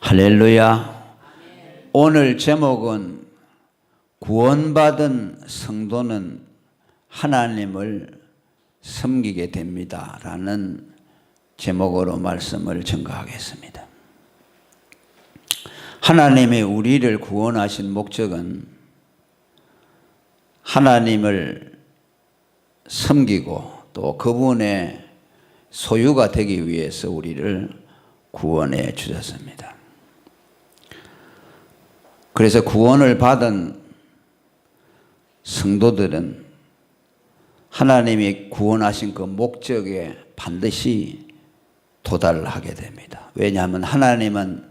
할렐루야. 오늘 제목은 구원받은 성도는 하나님을 섬기게 됩니다 라는 제목으로 말씀을 전가하겠습니다. 하나님이 우리를 구원하신 목적은 하나님을 섬기고 또 그분의 소유가 되기 위해서 우리를 구원해 주셨습니다. 그래서 구원을 받은 성도들은 하나님이 구원하신 그 목적에 반드시 도달하게 됩니다. 왜냐하면 하나님은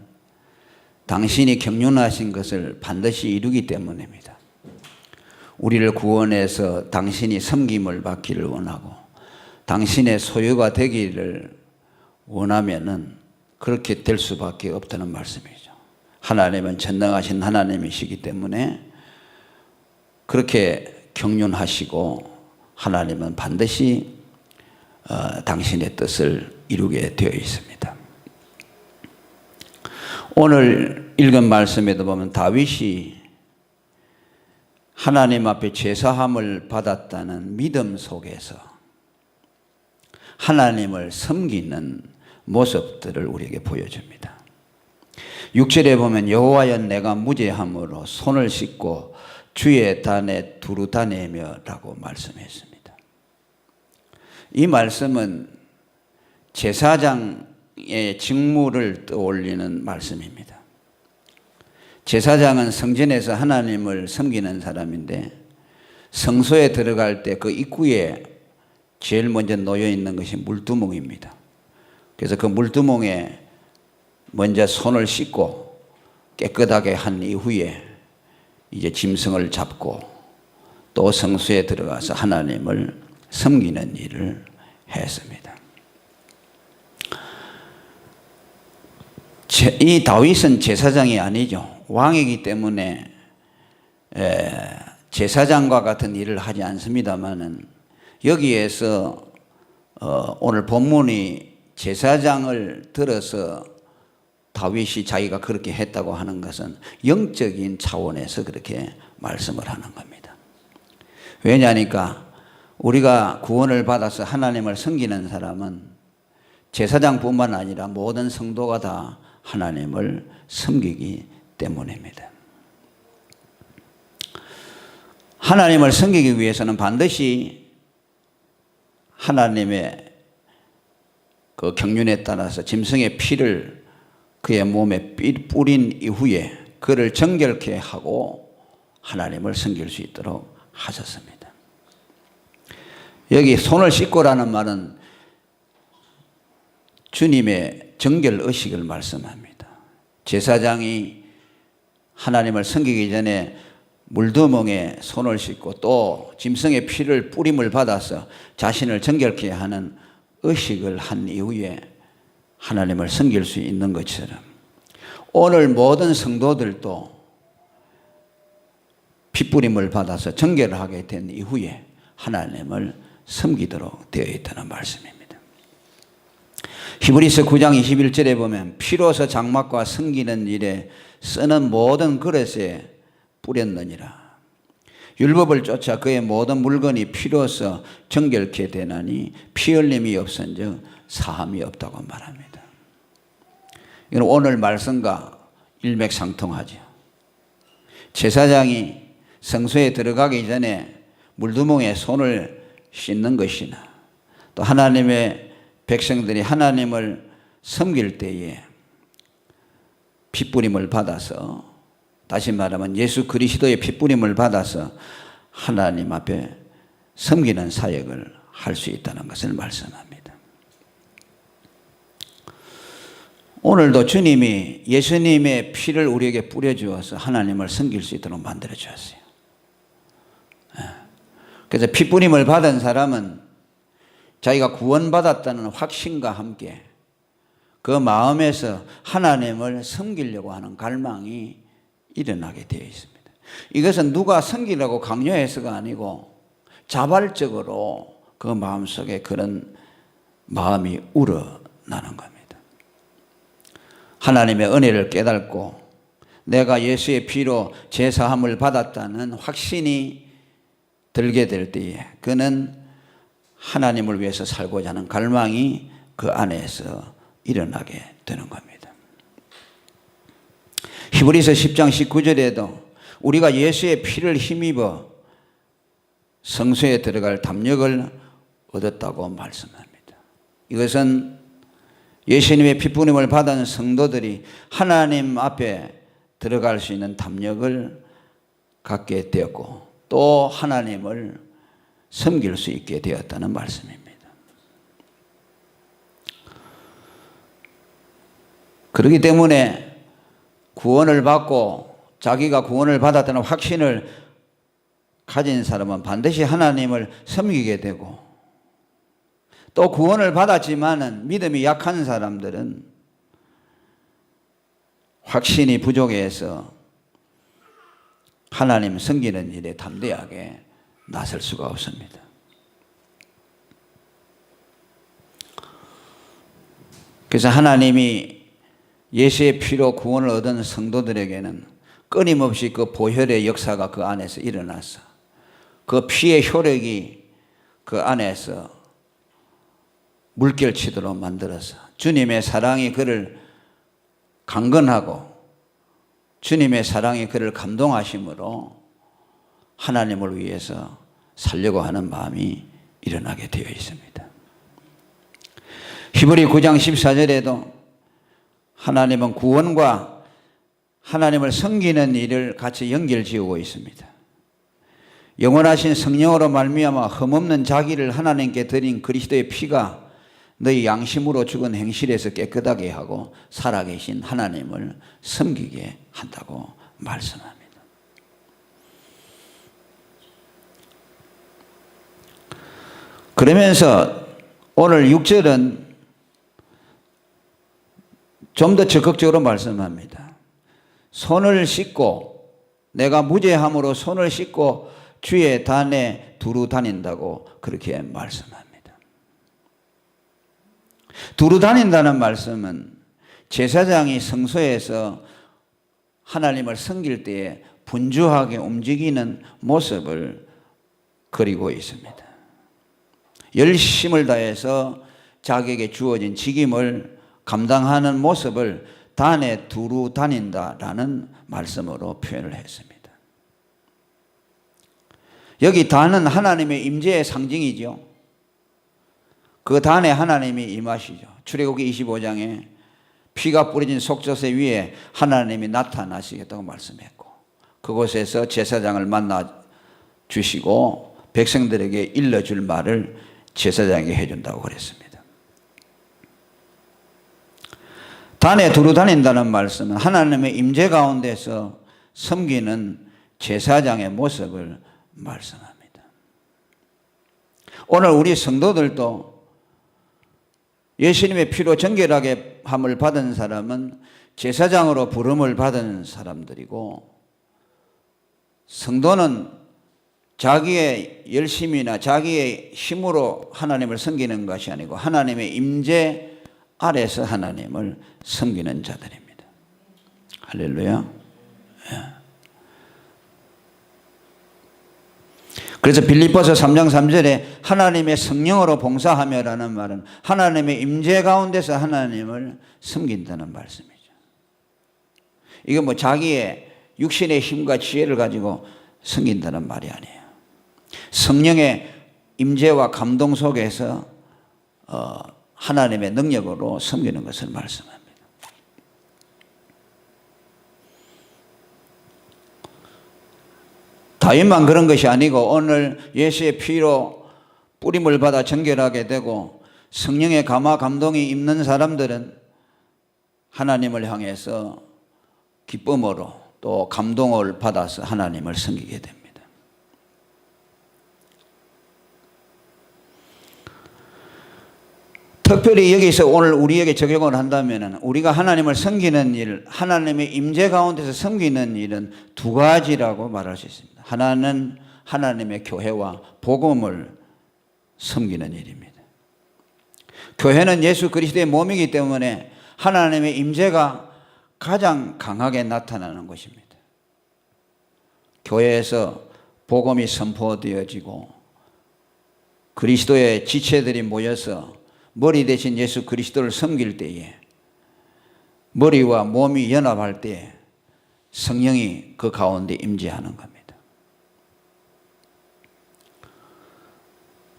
당신이 경륜하신 것을 반드시 이루기 때문입니다. 우리를 구원해서 당신이 섬김을 받기를 원하고 당신의 소유가 되기를 원하면은 그렇게 될 수밖에 없다는 말씀이죠. 하나님은 전능하신 하나님이시기 때문에 그렇게 경륜하시고 하나님은 반드시 당신의 뜻을 이루게 되어 있습니다. 오늘 읽은 말씀에도 보면 다윗이 하나님 앞에 제사함을 받았다는 믿음 속에서 하나님을 섬기는 모습들을 우리에게 보여줍니다. 6절에 보면 여호와여 내가 무죄함으로 손을 씻고 주의 단에 두루 다니며 라고 말씀했습니다. 이 말씀은 제사장의 직무를 떠올리는 말씀입니다. 제사장은 성전에서 하나님을 섬기는 사람인데 성소에 들어갈 때 그 입구에 제일 먼저 놓여 있는 것이 물두멍입니다. 그래서 그 물두멍에 먼저 손을 씻고 깨끗하게 한 이후에 이제 짐승을 잡고 또 성소에 들어가서 하나님을 섬기는 일을 했습니다. 이 다윗은 제사장이 아니죠. 왕이기 때문에 제사장과 같은 일을 하지 않습니다만은 여기에서 오늘 본문이 제사장을 들어서 다윗이 자기가 그렇게 했다고 하는 것은 영적인 차원에서 그렇게 말씀을 하는 겁니다. 왜냐하니까 우리가 구원을 받아서 하나님을 섬기는 사람은 제사장뿐만 아니라 모든 성도가 다 하나님을 섬기기 때문입니다. 하나님을 섬기기 위해서는 반드시 하나님의 그 경륜에 따라서 짐승의 피를 그의 몸에 뿌린 이후에 그를 정결케 하고 하나님을 섬길 수 있도록 하셨습니다. 여기 손을 씻고라는 말은 주님의 정결 의식을 말씀합니다. 제사장이 하나님을 섬기기 전에 물두멍에 손을 씻고 또 짐승의 피를 뿌림을 받아서 자신을 정결케 하는 의식을 한 이후에 하나님을 섬길 수 있는 것처럼 오늘 모든 성도들도 피뿌림을 받아서 정결하게 된 이후에 하나님을 섬기도록 되어 있다는 말씀입니다. 히브리서 9장 21절에 보면 피로서 장막과 섬기는 일에 쓰는 모든 그릇에 뿌렸느니라. 율법을 쫓아 그의 모든 물건이 피로서 정결케 되나니 피 흘림이 없은즉 사함이 없다고 말합니다. 이건 오늘 말씀과 일맥상통하죠. 제사장이 성소에 들어가기 전에 물두멍에 손을 씻는 것이나 또 하나님의 백성들이 하나님을 섬길 때에 핏부림을 받아서 다시 말하면 예수 그리스도의 핏부림을 받아서 하나님 앞에 섬기는 사역을 할 수 있다는 것을 말씀합니다. 오늘도 주님이 예수님의 피를 우리에게 뿌려주어서 하나님을 섬길 수 있도록 만들어 주었어요. 그래서 핏부림을 받은 사람은 자기가 구원받았다는 확신과 함께 그 마음에서 하나님을 섬기려고 하는 갈망이 일어나게 되어 있습니다. 이것은 누가 섬기라고 강요해서가 아니고 자발적으로 그 마음속에 그런 마음이 우러나는 겁니다. 하나님의 은혜를 깨닫고 내가 예수의 피로 제사함을 받았다는 확신이 들게 될 때에 그는 하나님을 위해서 살고자 하는 갈망이 그 안에서 일어나게 되는 겁니다. 히브리서 10장 19절에도 우리가 예수의 피를 힘입어 성소에 들어갈 담력을 얻었다고 말씀합니다. 이것은 예수님의 피부림을 받은 성도들이 하나님 앞에 들어갈 수 있는 담력을 갖게 되었고 또 하나님을 섬길 수 있게 되었다는 말씀입니다. 그렇기 때문에 구원을 받고 자기가 구원을 받았다는 확신을 가진 사람은 반드시 하나님을 섬기게 되고 또 구원을 받았지만은 믿음이 약한 사람들은 확신이 부족해서 하나님 섬기는 일에 담대하게 나설 수가 없습니다. 그래서 하나님이 예수의 피로 구원을 얻은 성도들에게는 끊임없이 그 보혈의 역사가 그 안에서 일어나서 그 피의 효력이 그 안에서 물결치도록 만들어서 주님의 사랑이 그를 강건하고 주님의 사랑이 그를 감동하심으로 하나님을 위해서 살려고 하는 마음이 일어나게 되어 있습니다. 히브리 9장 14절에도 하나님은 구원과 하나님을 섬기는 일을 같이 연결지우고 있습니다. 영원하신 성령으로 말미암아 흠없는 자기를 하나님께 드린 그리스도의 피가 너희 양심으로 죽은 행실에서 깨끗하게 하고 살아계신 하나님을 섬기게 한다고 말씀합니다. 그러면서 오늘 6절은 좀 더 적극적으로 말씀합니다. 손을 씻고 내가 무죄함으로 손을 씻고 주의 단에 두루 다닌다고 그렇게 말씀합니다. 두루 다닌다는 말씀은 제사장이 성소에서 하나님을 섬길 때에 분주하게 움직이는 모습을 그리고 있습니다. 열심을 다해서 자기에게 주어진 직임을 감당하는 모습을 단에 두루 다닌다라는 말씀으로 표현을 했습니다. 여기 단은 하나님의 임재의 상징이죠. 그 단에 하나님이 임하시죠. 출애굽기 25장에 피가 뿌려진 속죄소 위에 하나님이 나타나시겠다고 말씀했고 그곳에서 제사장을 만나 주시고 백성들에게 일러줄 말을 제사장에게 해준다고 그랬습니다. 단에 두루 다닌다는 말씀은 하나님의 임재 가운데서 섬기는 제사장의 모습을 말씀합니다. 오늘 우리 성도들도 예수님의 피로 정결하게 함을 받은 사람은 제사장으로 부름을 받은 사람들이고 성도는 자기의 열심이나 자기의 힘으로 하나님을 섬기는 것이 아니고 하나님의 임재 아래서 하나님을 섬기는 자들입니다. 할렐루야. 그래서 빌립보서 3장 3절에 하나님의 성령으로 봉사하며라는 말은 하나님의 임재 가운데서 하나님을 섬긴다는 말씀이죠. 이게 뭐 자기의 육신의 힘과 지혜를 가지고 섬긴다는 말이 아니에요. 성령의 임재와 감동 속에서 하나님의 능력으로 섬기는 것을 말씀합니다. 다윗만 그런 것이 아니고 오늘 예수의 피로 뿌림을 받아 정결하게 되고 성령의 감화 감동이 있는 사람들은 하나님을 향해서 기쁨으로 또 감동을 받아서 하나님을 섬기게 됩니다. 특별히 여기서 오늘 우리에게 적용을 한다면 우리가 하나님을 섬기는 일, 하나님의 임재 가운데서 섬기는 일은 두 가지라고 말할 수 있습니다. 하나는 하나님의 교회와 복음을 섬기는 일입니다. 교회는 예수 그리스도의 몸이기 때문에 하나님의 임재가 가장 강하게 나타나는 것입니다. 교회에서 복음이 선포되어지고 그리스도의 지체들이 모여서 머리 대신 예수 그리스도를 섬길 때에 머리와 몸이 연합할 때 성령이 그 가운데 임재하는 겁니다.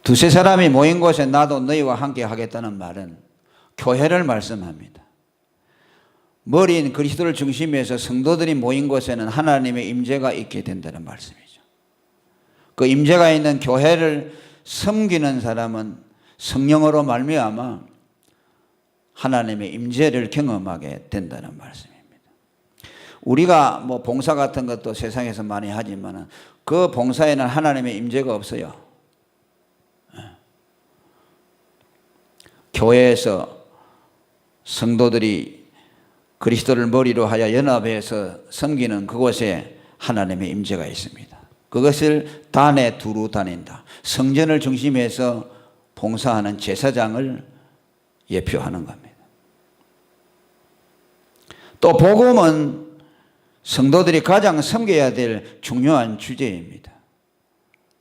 두세 사람이 모인 곳에 나도 너희와 함께 하겠다는 말은 교회를 말씀합니다. 머리인 그리스도를 중심에서 성도들이 모인 곳에는 하나님의 임재가 있게 된다는 말씀이죠. 그 임재가 있는 교회를 섬기는 사람은 성령으로 말미암아 하나님의 임재를 경험하게 된다는 말씀입니다. 우리가 뭐 봉사 같은 것도 세상에서 많이 하지만 그 봉사에는 하나님의 임재가 없어요. 교회에서 성도들이 그리스도를 머리로 하여 연합해서 섬기는 그곳에 하나님의 임재가 있습니다. 그것을 단에 두루 다닌다. 성전을 중심해서 봉사하는 제사장을 예표하는 겁니다. 또 복음은 성도들이 가장 섬겨야 될 중요한 주제입니다.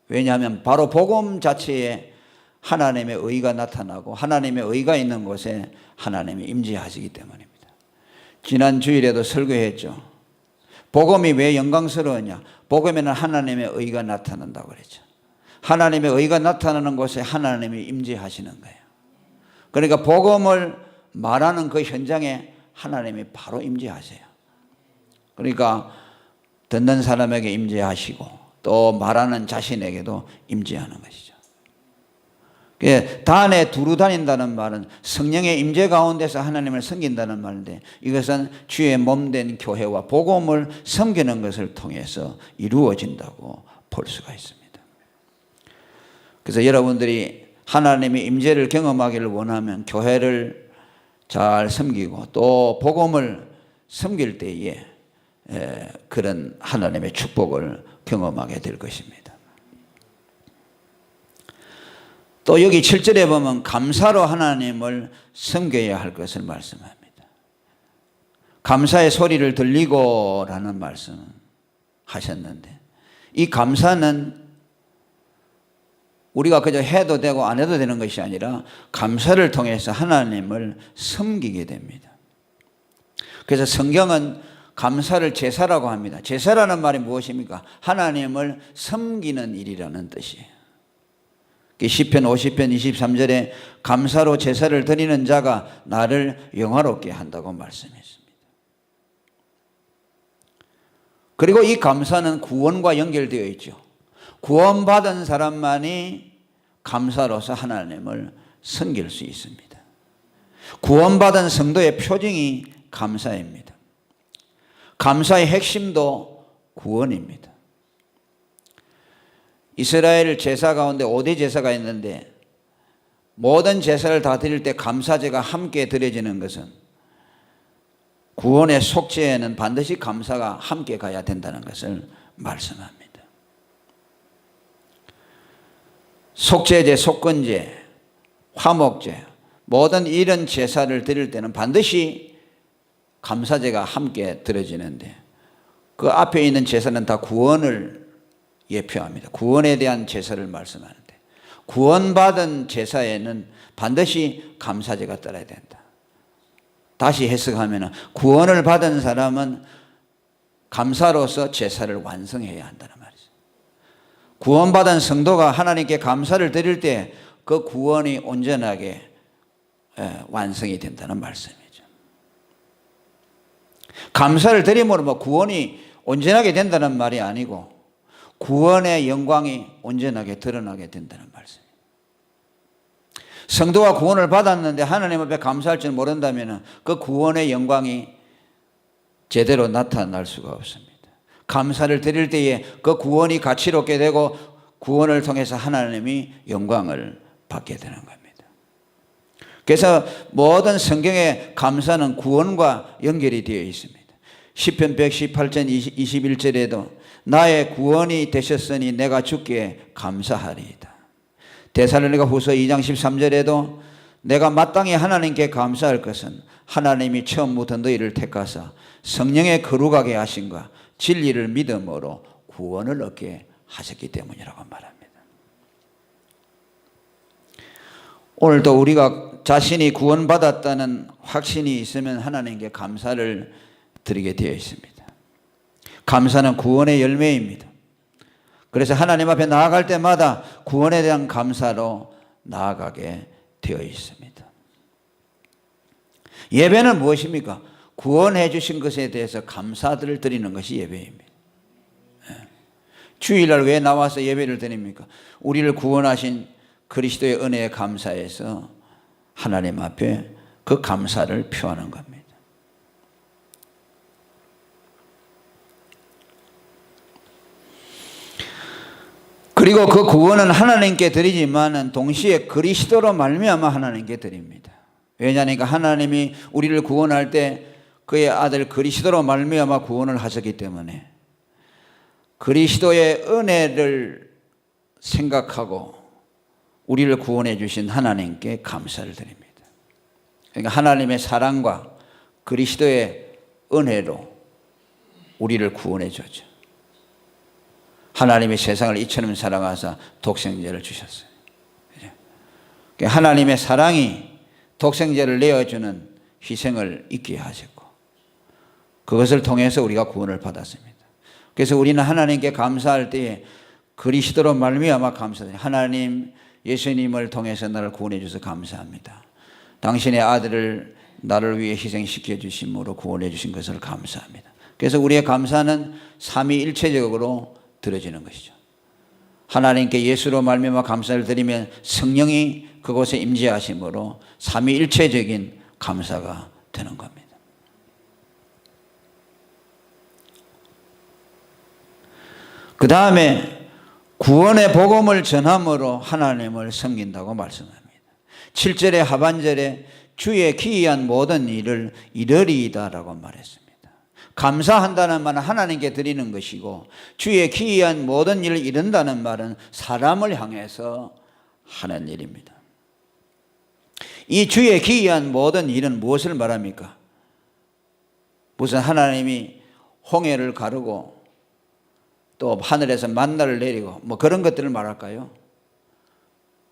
왜냐하면 바로 복음 자체에 하나님의 의가 나타나고 하나님의 의가 있는 곳에 하나님이 임재하시기 때문입니다. 지난 주일에도 설교했죠. 복음이 왜 영광스러우냐? 복음에는 하나님의 의가 나타난다고 그랬죠. 하나님의 의가 나타나는 곳에 하나님이 임재하시는 거예요. 그러니까 복음을 말하는 그 현장에 하나님이 바로 임재하세요. 그러니까 듣는 사람에게 임재하시고 또 말하는 자신에게도 임재하는 것이죠. 단에 두루 다닌다는 말은 성령의 임재 가운데서 하나님을 섬긴다는 말인데 이것은 주의 몸된 교회와 복음을 섬기는 것을 통해서 이루어진다고 볼 수가 있습니다. 그래서 여러분들이 하나님의 임재를 경험하기를 원하면 교회를 잘 섬기고 또 복음을 섬길 때에 그런 하나님의 축복을 경험하게 될 것입니다. 또 여기 7절에 보면 감사로 하나님을 섬겨야 할 것을 말씀합니다. 감사의 소리를 들리고 라는 말씀을 하셨는데 이 감사는 우리가 그저 해도 되고 안 해도 되는 것이 아니라 감사를 통해서 하나님을 섬기게 됩니다. 그래서 성경은 감사를 제사라고 합니다. 제사라는 말이 무엇입니까? 하나님을 섬기는 일이라는 뜻이에요. 시편 50편 23절에 감사로 제사를 드리는 자가 나를 영화롭게 한다고 말씀했습니다. 그리고 이 감사는 구원과 연결되어 있죠. 구원받은 사람만이 감사로서 하나님을 섬길 수 있습니다. 구원받은 성도의 표징이 감사입니다. 감사의 핵심도 구원입니다. 이스라엘 제사 가운데 5대 제사가 있는데 모든 제사를 다 드릴 때 감사제가 함께 드려지는 것은 구원의 속죄에는 반드시 감사가 함께 가야 된다는 것을 말씀합니다. 속죄제, 속건제, 화목제 모든 이런 제사를 드릴 때는 반드시 감사제가 함께 드려지는데 그 앞에 있는 제사는 다 구원을 예표합니다. 구원에 대한 제사를 말씀하는데 구원받은 제사에는 반드시 감사제가 따라야 된다. 다시 해석하면 구원을 받은 사람은 감사로서 제사를 완성해야 한다는 말이죠. 구원받은 성도가 하나님께 감사를 드릴 때 그 구원이 온전하게 완성이 된다는 말씀이죠. 감사를 드림으로 구원이 온전하게 된다는 말이 아니고 구원의 영광이 온전하게 드러나게 된다는 말씀입니다. 성도가 구원을 받았는데 하나님 앞에 감사할 줄 모른다면 그 구원의 영광이 제대로 나타날 수가 없습니다. 감사를 드릴 때에 그 구원이 가치롭게 되고 구원을 통해서 하나님이 영광을 받게 되는 겁니다. 그래서 모든 성경의 감사는 구원과 연결이 되어 있습니다. 시편 118편 21절에도 나의 구원이 되셨으니 내가 주께 감사하리이다. 데살로니가 후서 2장 13절에도 내가 마땅히 하나님께 감사할 것은 하나님이 처음부터 너희를 택하사 성령의 거룩하게 하심과 진리를 믿음으로 구원을 얻게 하셨기 때문이라고 말합니다. 오늘도 우리가 자신이 구원받았다는 확신이 있으면 하나님께 감사를 드리게 되어 있습니다. 감사는 구원의 열매입니다. 그래서 하나님 앞에 나아갈 때마다 구원에 대한 감사로 나아가게 되어 있습니다. 예배는 무엇입니까? 구원해 주신 것에 대해서 감사를 드리는 것이 예배입니다. 주일날 왜 나와서 예배를 드립니까? 우리를 구원하신 그리스도의 은혜에 감사해서 하나님 앞에 그 감사를 표하는 겁니다. 그리고 그 구원은 하나님께 드리지만 동시에 그리스도로 말미암아 하나님께 드립니다. 왜냐하니까 하나님이 우리를 구원할 때 그의 아들 그리스도로 말미암아 구원을 하셨기 때문에 그리스도의 은혜를 생각하고 우리를 구원해 주신 하나님께 감사를 드립니다. 그러니까 하나님의 사랑과 그리스도의 은혜로 우리를 구원해 줬죠. 하나님이 세상을 이처럼 사랑하사 독생자를 주셨어요. 하나님의 사랑이 독생자를 내어주는 희생을 있게 하셨고 그것을 통해서 우리가 구원을 받았습니다. 그래서 우리는 하나님께 감사할 때에 그리스도로 말미암아 감사드립니다. 하나님 예수님을 통해서 나를 구원해 주셔서 감사합니다. 당신의 아들을 나를 위해 희생시켜 주심으로 구원해 주신 것을 감사합니다. 그래서 우리의 감사는 삼위일체적으로 드려지는 것이죠. 하나님께 예수로 말미암아 감사를 드리면 성령이 그곳에 임재하심으로 삼위일체적인 감사가 되는 겁니다. 그 다음에 구원의 복음을 전함으로 하나님을 섬긴다고 말씀합니다. 7절의 하반절에 주의 기이한 모든 일을 이르리이다라고 말했습니다. 감사한다는 말은 하나님께 드리는 것이고 주의 기이한 모든 일을 이룬다는 말은 사람을 향해서 하는 일입니다. 이 주의 기이한 모든 일은 무엇을 말합니까? 무슨 하나님이 홍해를 가르고 또 하늘에서 만나를 내리고 뭐 그런 것들을 말할까요?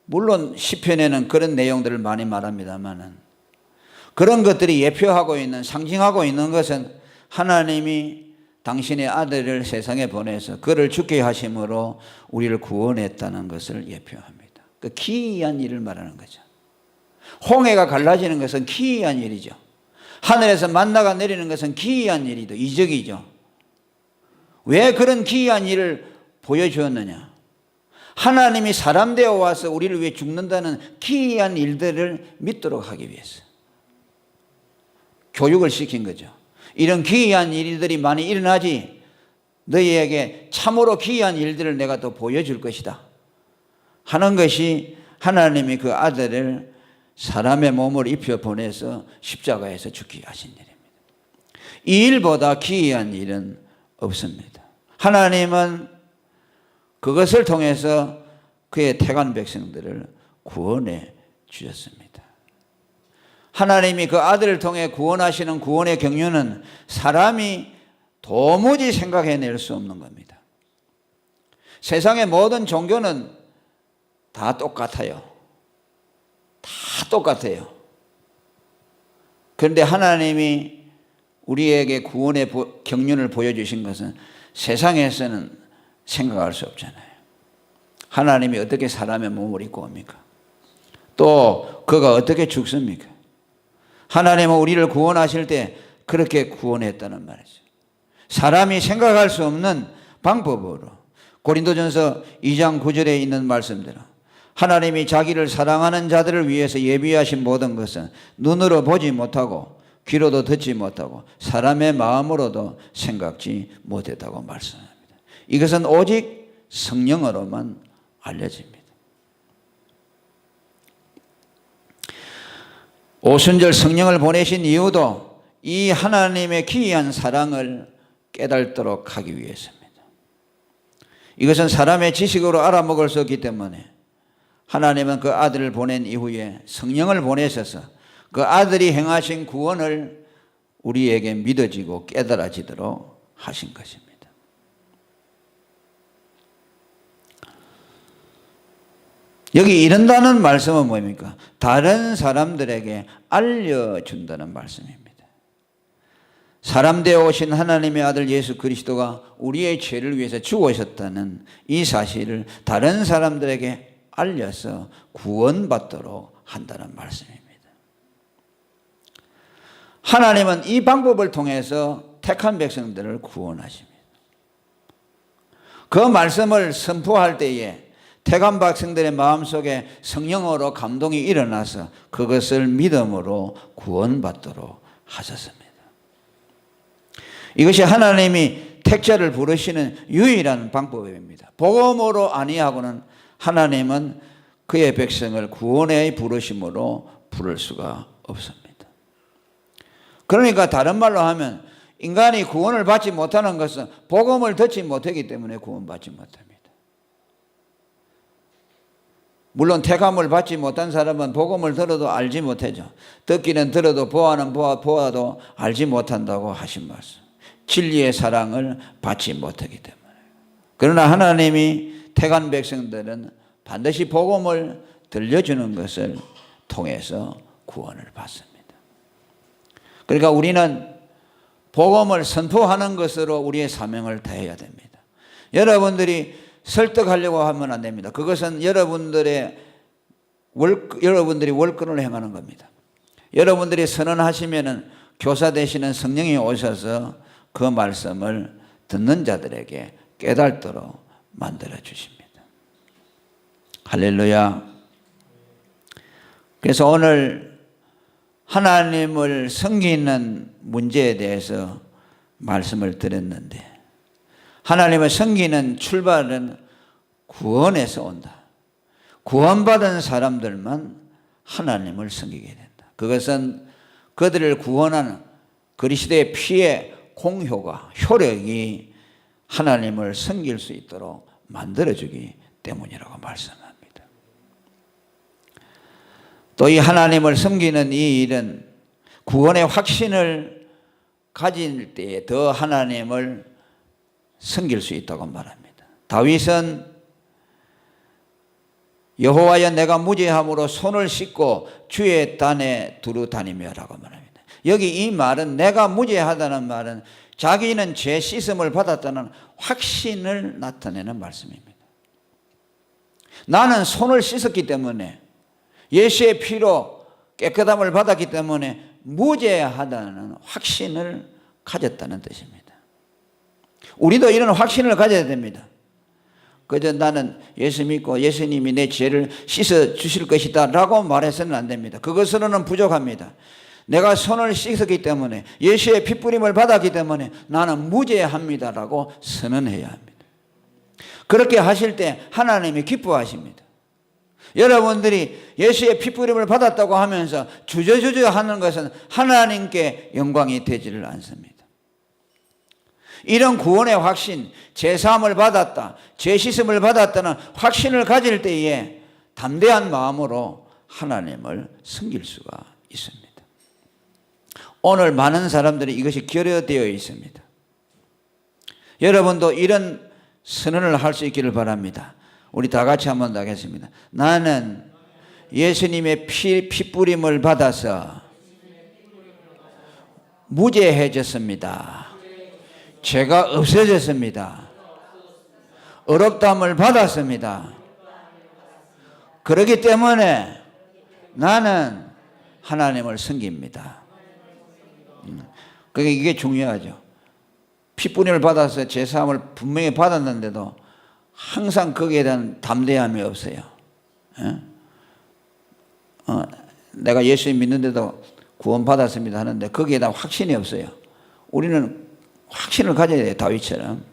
물론 시편에는 그런 내용들을 많이 말합니다만 그런 것들이 예표하고 있는 상징하고 있는 것은 하나님이 당신의 아들을 세상에 보내서 그를 죽게 하심으로 우리를 구원했다는 것을 예표합니다. 그 기이한 일을 말하는 거죠. 홍해가 갈라지는 것은 기이한 일이죠. 하늘에서 만나가 내리는 것은 기이한 일이죠. 이적이죠. 왜 그런 기이한 일을 보여주었느냐? 하나님이 사람 되어 와서 우리를 위해 죽는다는 기이한 일들을 믿도록 하기 위해서 교육을 시킨 거죠. 이런 기이한 일들이 많이 일어나지 너희에게 참으로 기이한 일들을 내가 또 보여줄 것이다 하는 것이 하나님이 그 아들을 사람의 몸을 입혀 보내서 십자가에서 죽게 하신 일입니다. 이 일보다 기이한 일은 없습니다. 하나님은 그것을 통해서 그의 택한 백성들을 구원해 주셨습니다. 하나님이 그 아들을 통해 구원하시는 구원의 경륜은 사람이 도무지 생각해낼 수 없는 겁니다. 세상의 모든 종교는 다 똑같아요. 다 똑같아요. 그런데 하나님이 우리에게 구원의 경륜을 보여주신 것은 세상에서는 생각할 수 없잖아요. 하나님이 어떻게 사람의 몸을 입고 옵니까? 또 그가 어떻게 죽습니까? 하나님은 우리를 구원하실 때 그렇게 구원했다는 말이죠. 사람이 생각할 수 없는 방법으로 고린도전서 2장 9절에 있는 말씀대로 하나님이 자기를 사랑하는 자들을 위해서 예비하신 모든 것은 눈으로 보지 못하고 귀로도 듣지 못하고 사람의 마음으로도 생각지 못했다고 말씀합니다. 이것은 오직 성령으로만 알려집니다. 오순절 성령을 보내신 이유도 이 하나님의 기이한 사랑을 깨닫도록 하기 위해서입니다. 이것은 사람의 지식으로 알아먹을 수 없기 때문에 하나님은 그 아들을 보낸 이후에 성령을 보내셔서 그 아들이 행하신 구원을 우리에게 믿어지고 깨달아지도록 하신 것입니다. 여기 이른다는 말씀은 뭡니까? 다른 사람들에게 알려준다는 말씀입니다. 사람 되어 오신 하나님의 아들 예수 그리스도가 우리의 죄를 위해서 죽으셨다는 이 사실을 다른 사람들에게 알려서 구원받도록 한다는 말씀입니다. 하나님은 이 방법을 통해서 택한 백성들을 구원하십니다. 그 말씀을 선포할 때에 택한 백성들의 마음속에 성령으로 감동이 일어나서 그것을 믿음으로 구원받도록 하셨습니다. 이것이 하나님이 택자를 부르시는 유일한 방법입니다. 복음으로 아니하고는 하나님은 그의 백성을 구원의 부르심으로 부를 수가 없습니다. 그러니까 다른 말로 하면 인간이 구원을 받지 못하는 것은 복음을 듣지 못하기 때문에 구원받지 못합니다. 물론 택함을 받지 못한 사람은 복음을 들어도 알지 못하죠. 듣기는 들어도 보아는 보아도 알지 못한다고 하신 말씀. 진리의 사랑을 받지 못하기 때문에. 그러나 하나님이 택한 백성들은 반드시 복음을 들려주는 것을 통해서 구원을 받습니다. 그러니까 우리는 복음을 선포하는 것으로 우리의 사명을 다해야 됩니다. 여러분들이 설득하려고 하면 안 됩니다. 그것은 여러분들이 월권을 행하는 겁니다. 여러분들이 선언하시면은 교사 되시는 성령이 오셔서 그 말씀을 듣는 자들에게 깨닫도록 만들어 주십니다. 할렐루야. 그래서 오늘 하나님을 섬기는 문제에 대해서 말씀을 드렸는데, 하나님을 섬기는 출발은 구원에서 온다. 구원받은 사람들만 하나님을 섬기게 된다. 그것은 그들을 구원하는 그리스도의 피의 공효가, 효력이 하나님을 섬길 수 있도록 만들어주기 때문이라고 말씀합니다. 또 이 하나님을 섬기는 이 일은 구원의 확신을 가질 때에 더 하나님을 섬길 수 있다고 말합니다. 다윗은 여호와여 내가 무죄함으로 손을 씻고 주의 단에 두루 다니며라고 말합니다. 여기 이 말은, 내가 무죄하다는 말은 자기는 죄 씻음을 받았다는 확신을 나타내는 말씀입니다. 나는 손을 씻었기 때문에, 예수의 피로 깨끗함을 받았기 때문에 무죄하다는 확신을 가졌다는 뜻입니다. 우리도 이런 확신을 가져야 됩니다. 그저 나는 예수 믿고 예수님이 내 죄를 씻어 주실 것이다 라고 말해서는 안 됩니다. 그것으로는 부족합니다. 내가 손을 씻었기 때문에, 예수의 핏부림을 받았기 때문에 나는 무죄합니다 라고 선언해야 합니다. 그렇게 하실 때 하나님이 기뻐하십니다. 여러분들이 예수의 핏부림을 받았다고 하면서 주저주저 하는 것은 하나님께 영광이 되지를 않습니다. 이런 구원의 확신, 죄사함을 받았다, 죄 씻음을 받았다는 확신을 가질 때에 담대한 마음으로 하나님을 섬길 수가 있습니다. 오늘 많은 사람들이 이것이 결여되어 있습니다. 여러분도 이런 선언을 할 수 있기를 바랍니다. 우리 다 같이 한번 하겠습니다. 나는 예수님의 핏부림을 받아서 무죄해졌습니다. 죄가 없어졌습니다. 의롭다함을 받았습니다. 그렇기 때문에 나는 하나님을 섬깁니다. 그게 이게 중요하죠. 핏부림을 받아서 제사함을 분명히 받았는데도 항상 거기에 대한 담대함이 없어요. 내가 예수 믿는데도 구원받았습니다 하는데 거기에 대한 확신이 없어요. 우리는 확신을 가져야 돼요. 다윗처럼.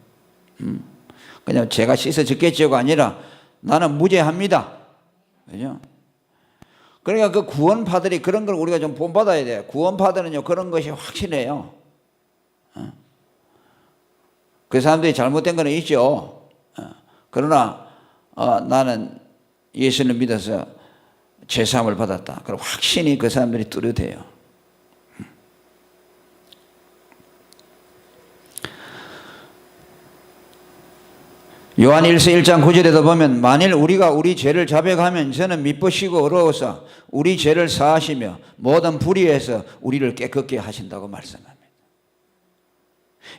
그냥 제가 씻어졌겠지요가 아니라 나는 무죄합니다. 그죠? 그러니까 그 구원파들이 그런 걸 우리가 좀 본받아야 돼요. 구원파들은요, 그런 것이 확실해요. 그 사람들이 잘못된 건 있죠. 그러나 나는 예수를 믿어서 죄사함을 받았다. 그럼 확신이 그 사람들이 뚜렷해요. 요한 1서 1장 9절에도 보면 만일 우리가 우리 죄를 자백하면 저는 미쁘시고 어려워서 우리 죄를 사하시며 모든 불의에서 우리를 깨끗게 하신다고 말씀합니다.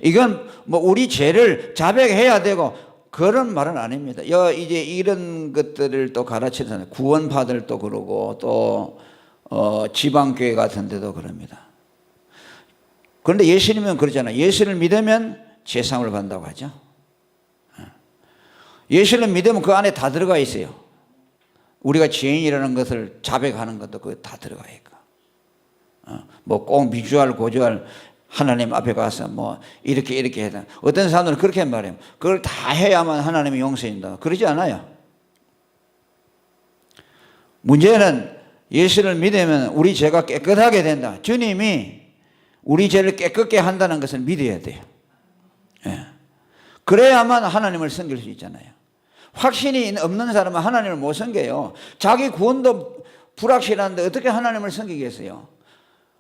이건 뭐 우리 죄를 자백해야 되고 그런 말은 아닙니다. 이제 이런 것들을 또 가르치잖아요. 구원파들도 그러고 또 지방교회 같은 데도 그럽니다. 그런데 예수님은 그러잖아요. 예수를 믿으면 죄사함을 받는다고 하죠. 예수를 믿으면 그 안에 다 들어가 있어요. 우리가 죄인이라는 것을 자백하는 것도 그거 다 들어가 있고. 뭐 꼭 비주얼 고주얼 하나님 앞에 가서 뭐 이렇게 해야 돼. 어떤 사람들은 그렇게 말해요. 그걸 다 해야만 하나님이 용서해준다. 그러지 않아요. 문제는 예수를 믿으면 우리 죄가 깨끗하게 된다. 주님이 우리 죄를 깨끗게 한다는 것을 믿어야 돼요. 예. 그래야만 하나님을 섬길 수 있잖아요. 확신이 없는 사람은 하나님을 못 섬겨요. 자기 구원도 불확실한데 어떻게 하나님을 섬기겠어요?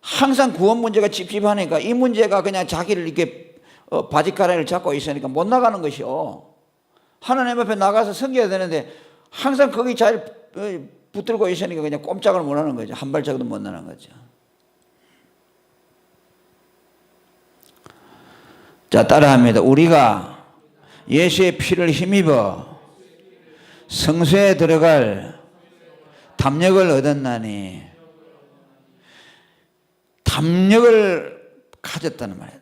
항상 구원 문제가 찝찝하니까 이 문제가 그냥 자기를 이렇게 바지가랑이를 잡고 있으니까 못 나가는 것이요. 하나님 앞에 나가서 섬겨야 되는데 항상 거기 잘 붙들고 있으니까 그냥 꼼짝을 못 하는 거죠. 한 발짝도 못 나는 거죠. 자, 따라합니다. 우리가 예수의 피를 힘입어 성소에 들어갈 담력을 얻었나니, 담력을 가졌다는 말이에요.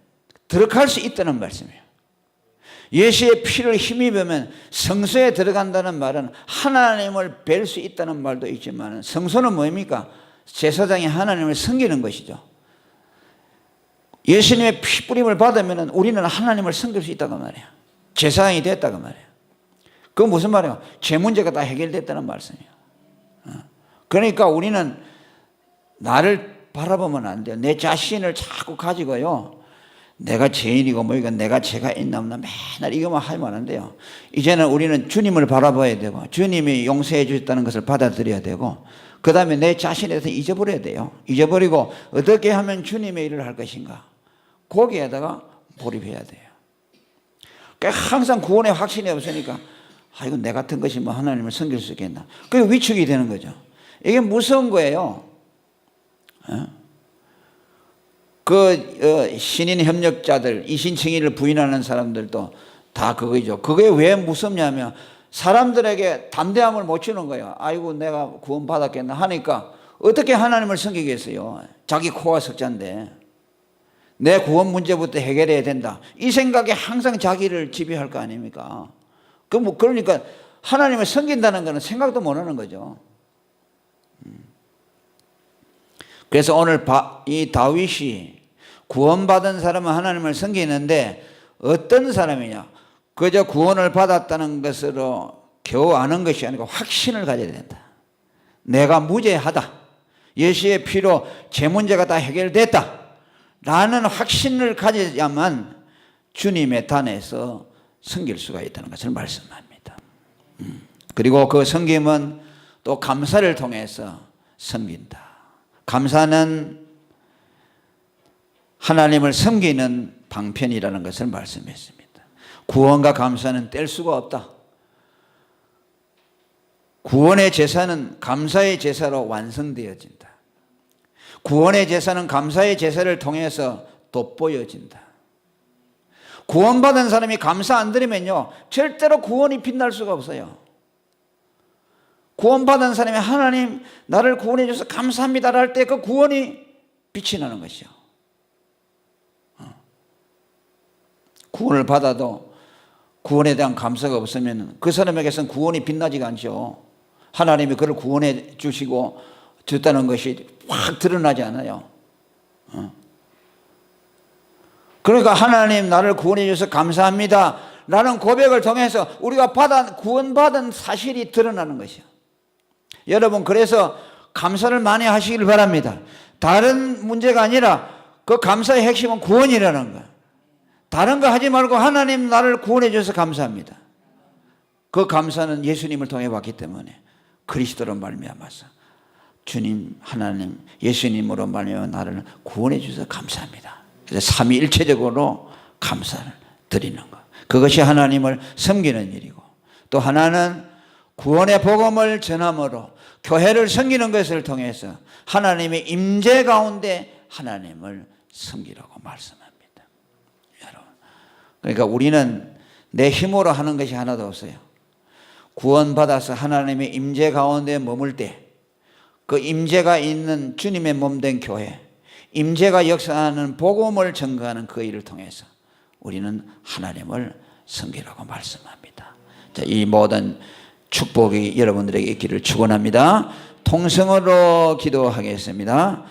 들어갈 수 있다는 말씀이에요. 예수의 피를 힘입으면 성소에 들어간다는 말은 하나님을 뵐 수 있다는 말도 있지만, 성소는 뭡니까? 제사장이 하나님을 섬기는 것이죠. 예수님의 피 뿌림을 받으면 우리는 하나님을 섬길 수 있다고 말이에요. 제사장이 됐다고 말이에요. 그건 무슨 말이에요? 죄 문제가 다 해결됐다는 말씀이에요. 그러니까 우리는 나를 바라보면 안 돼요. 내 자신을 자꾸 가지고요, 내가 죄인이고 뭐 이거 내가 죄가 있나 없나 맨날 이거만 하면 안 돼요. 이제는 우리는 주님을 바라봐야 되고, 주님이 용서해 주셨다는 것을 받아들여야 되고, 그 다음에 내 자신에 대해서 잊어버려야 돼요. 잊어버리고 어떻게 하면 주님의 일을 할 것인가, 거기에다가 몰입해야 돼요. 그러니까 항상 구원의 확신이 없으니까 이거 내 같은 것이 뭐 하나님을 섬길 수 있겠나, 그게 위축이 되는 거죠. 이게 무서운 거예요. 신인 협력자들, 이신칭의를 부인하는 사람들도 다 그거죠. 그게 왜 무섭냐면 사람들에게 담대함을 못 주는 거예요. 아이고 내가 구원 받았겠나 하니까 어떻게 하나님을 섬기겠어요. 자기 코가 석자인데 내 구원 문제부터 해결해야 된다, 이 생각에 항상 자기를 지배할 거 아닙니까? 그러니까 하나님을 섬긴다는 것은 생각도 못 하는 거죠. 그래서 오늘 이 다윗이 구원받은 사람은 하나님을 섬기는데 어떤 사람이냐, 그저 구원을 받았다는 것으로 겨우 아는 것이 아니고 확신을 가져야 된다. 내가 무죄하다, 예수의 피로 제 문제가 다 해결됐다 라는 확신을 가져야만 주님의 단에서 섬길 수가 있다는 것을 말씀합니다. 그리고 그 섬김은 또 감사를 통해서 섬긴다. 감사는 하나님을 섬기는 방편이라는 것을 말씀했습니다. 구원과 감사는 뗄 수가 없다. 구원의 제사는 감사의 제사로 완성되어진다. 구원의 제사는 감사의 제사를 통해서 돋보여진다. 구원받은 사람이 감사 안 드리면요, 절대로 구원이 빛날 수가 없어요. 구원받은 사람이 하나님 나를 구원해 주셔서 감사합니다 할 때 그 구원이 빛이 나는 것이요. 구원을 받아도 구원에 대한 감사가 없으면 그 사람에게서는 구원이 빛나지가 않죠. 하나님이 그를 구원해 주시고 줬다는 것이 확 드러나지 않아요. 그러니까 하나님 나를 구원해 주셔서 감사합니다 라는 고백을 통해서 우리가 구원받은 사실이 드러나는 것이요. 여러분, 그래서 감사를 많이 하시길 바랍니다. 다른 문제가 아니라 그 감사의 핵심은 구원이라는 거예요. 다른 거 하지 말고 하나님 나를 구원해 주셔서 감사합니다. 그 감사는 예수님을 통해 왔기 때문에 그리스도로 말미암아서 주님 하나님 예수님으로 말미암아 나를 구원해 주셔서 감사합니다. 그래서 삼위일체적으로 감사를 드리는 것. 그것이 하나님을 섬기는 일이고, 또 하나는 구원의 복음을 전함으로 교회를 섬기는 것을 통해서 하나님의 임재 가운데 하나님을 섬기라고 말씀합니다. 여러분, 그러니까 우리는 내 힘으로 하는 것이 하나도 없어요. 구원받아서 하나님의 임재 가운데 머물 때 그 임재가 있는 주님의 몸된 교회, 임재가 역사하는 복음을 전가하는 그 일을 통해서 우리는 하나님을 섬기라고 말씀합니다. 자, 이 모든 축복이 여러분들에게 있기를 축원합니다. 통성으로 기도하겠습니다.